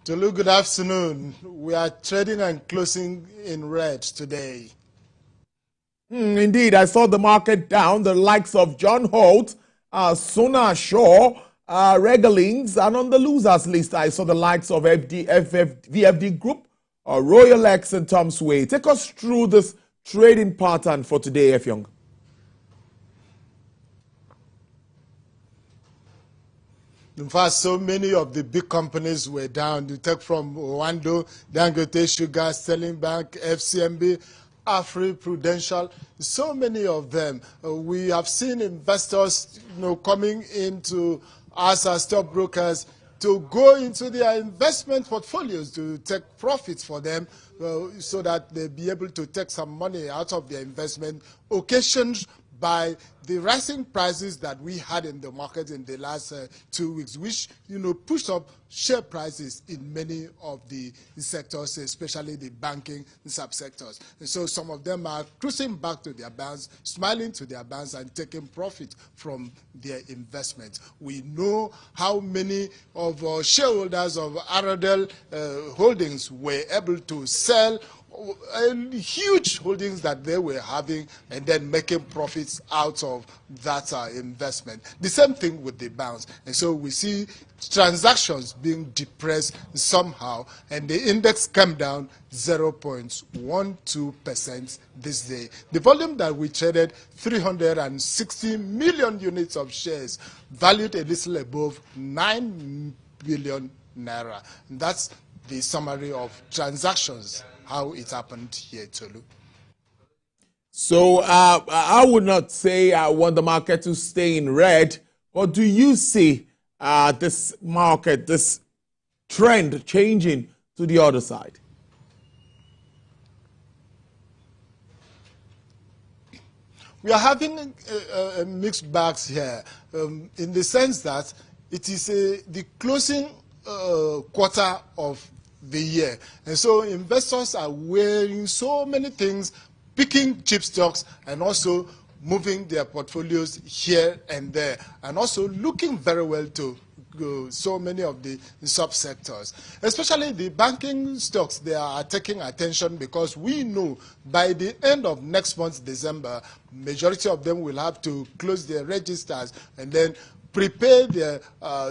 Tolu, good afternoon. We are trading and closing in red today. Indeed, I saw the market down. The likes of John Holt, Sona Shaw, Regalings, and on the losers list, I saw the likes of VFD Group, Royal X, and Tom's Way. Take us through this trading pattern for today, Effiong. In fact, so many of the big companies were down. You take from Wando, Dangote Sugar, Sterling Bank, FCMB, Afri Prudential, so many of them. We have seen investors, coming into us as stockbrokers to go into their investment portfolios to take profits for them, so that they'll be able to take some money out of their investment, occasioned by the rising prices that we had in the market in the last 2 weeks, which pushed up share prices in many of the sectors, especially the banking subsectors. And so some of them are cruising back to their banks, smiling to their banks, and taking profit from their investments. We know how many of our shareholders of Aradel Holdings were able to sell huge holdings that they were having and then making profits out of that investment. The same thing with the banks. And so we see transactions being depressed somehow, and the index came down 0.12% this day. The volume that we traded, 360 million units of shares, valued a little above 9 billion naira. And that's the summary of transactions, how it happened here, Tolu. So I would not say I want the market to stay in red, but do you see this market, this trend changing to the other side? We are having a mixed bags here, in the sense that it is the closing quarter of the year. And so investors are wearing so many things, picking cheap stocks and also moving their portfolios here and there, and also looking very well to so many of the subsectors, especially the banking stocks. They are taking attention because we know by the end of next month, December, majority of them will have to close their registers and then prepare their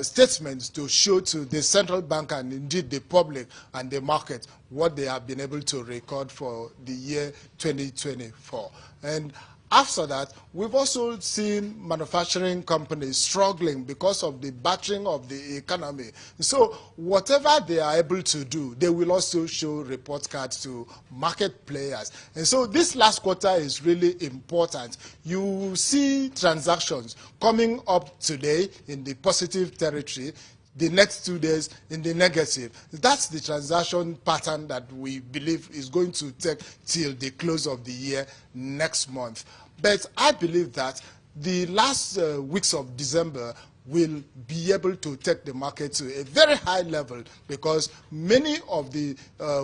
statements to show to the central bank and indeed the public and the market what they have been able to record for the year 2024. And after that, we've also seen manufacturing companies struggling because of the battering of the economy. So whatever they are able to do, they will also show report cards to market players. And so this last quarter is really important. You see transactions coming up today in the positive territory, the next 2 days in the negative. That's the transaction pattern that we believe is going to take till the close of the year next month. But I believe that the last weeks of December will be able to take the market to a very high level, because many of the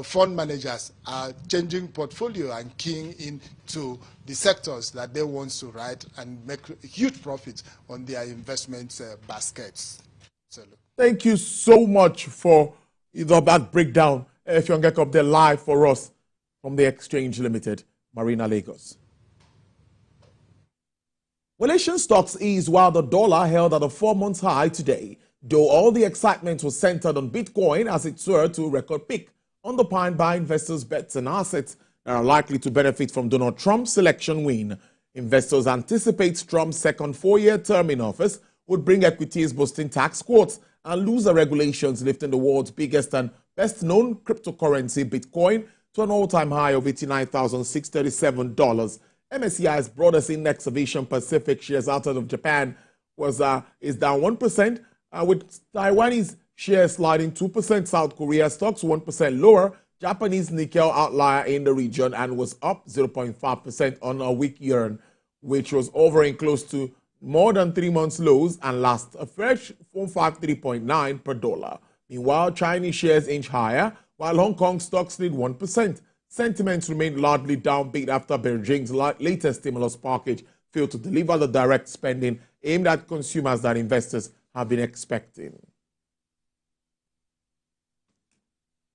fund managers are changing portfolio and keying into the sectors that they want to ride and make huge profits on their investment baskets. Thank you so much for that breakdown. Effiong Ekop, they're live for us from the Exchange Limited, Marina, Lagos. Well, Asian stocks eased while the dollar held at a 4-month high today, though all the excitement was centered on Bitcoin as it soared to a record peak, underpinned by investors' bets and assets that are likely to benefit from Donald Trump's election win. Investors anticipate Trump's second 4-year term in office would bring equities boosting tax quotes and looser regulations, lifting the world's biggest and best-known cryptocurrency, Bitcoin, to an all-time high of $89,637. MSCI's broadest index of Asian Pacific shares outside of Japan is down 1%, with Taiwanese shares sliding 2%. South Korea stocks 1% lower. Japanese Nikkei outlier in the region and was up 0.5% on a weak yen, which was hovering close to more than 3 months' lows and last a fresh 453.9 per dollar. Meanwhile, Chinese shares inch higher, while Hong Kong stocks slid 1%. Sentiments remain largely downbeat after Beijing's latest stimulus package failed to deliver the direct spending aimed at consumers that investors have been expecting.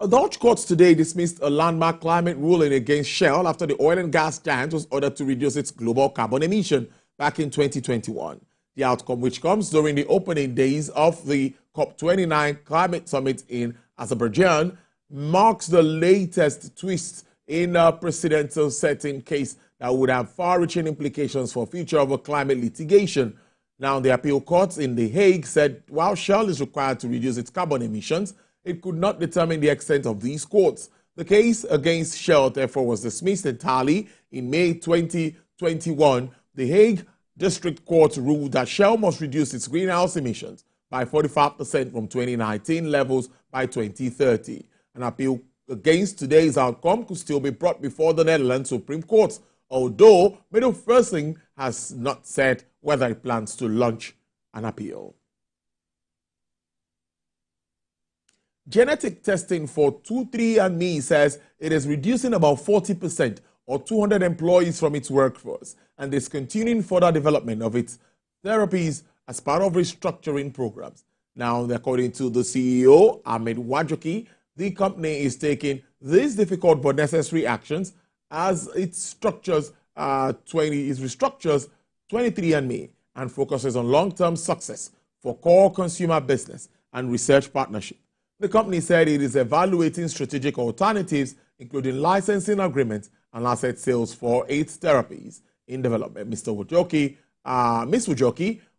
Dutch courts today dismissed a landmark climate ruling against Shell after the oil and gas giant was ordered to reduce its global carbon emission back in 2021. The outcome, which comes during the opening days of the COP29 climate summit in Azerbaijan, marks the latest twist in a precedential setting case that would have far-reaching implications for future of climate litigation. Now, the appeal court in The Hague said while Shell is required to reduce its carbon emissions, it could not determine the extent of these quotas. The case against Shell, therefore, was dismissed entirely in May 2021. The Hague District Court ruled that Shell must reduce its greenhouse emissions by 45% from 2019 levels by 2030. An appeal against today's outcome could still be brought before the Netherlands Supreme Court, although Middle Fursing has not said whether it plans to launch an appeal. Genetic testing for 23andMe says it is reducing about 40% or 200 employees from its workforce and is continuing further development of its therapies as part of restructuring programs. Now, according to the CEO, Ahmed Wajoki, the company is taking these difficult but necessary actions as it restructures 23andMe and focuses on long-term success for core consumer business and research partnership. The company said it is evaluating strategic alternatives, including licensing agreements and asset sales for 8 therapies in development. Ms. Wajoki,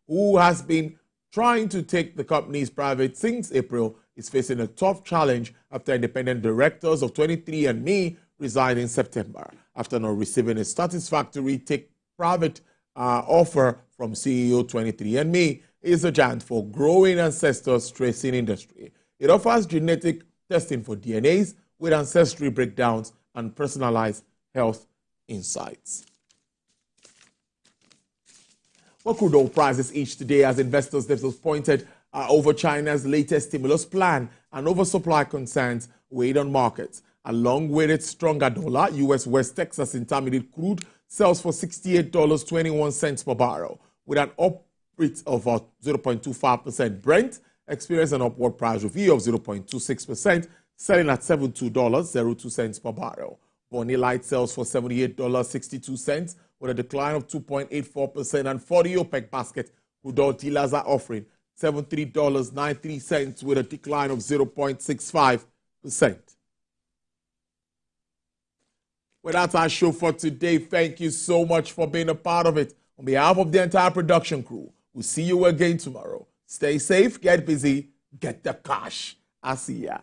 who has been trying to take the companies private since April, is facing a tough challenge after independent directors of 23andMe resigned in September after not receiving a satisfactory take-private offer from CEO 23andMe. Is a giant for growing ancestors tracing industry. It offers genetic testing for DNAs with ancestry breakdowns and personalized health insights. Well, crude oil prices each today as investors themselves pointed over China's latest stimulus plan and oversupply concerns weighed on markets. Along with its stronger dollar, U.S. West Texas Intermediate crude sells for $68.21 per barrel, with an up rate of 0.25%. Brent experienced an upward price review of 0.26%, selling at $72.02 per barrel. Bonnie Light sells for $78.62, with a decline of 2.84%, and for the OPEC basket, crude oil dealers are offering $73.93 with a decline of 0.65%. Well, that's our show for today. Thank you so much for being a part of it. On behalf of the entire production crew, we'll see you again tomorrow. Stay safe, get busy, get the cash. I'll see ya.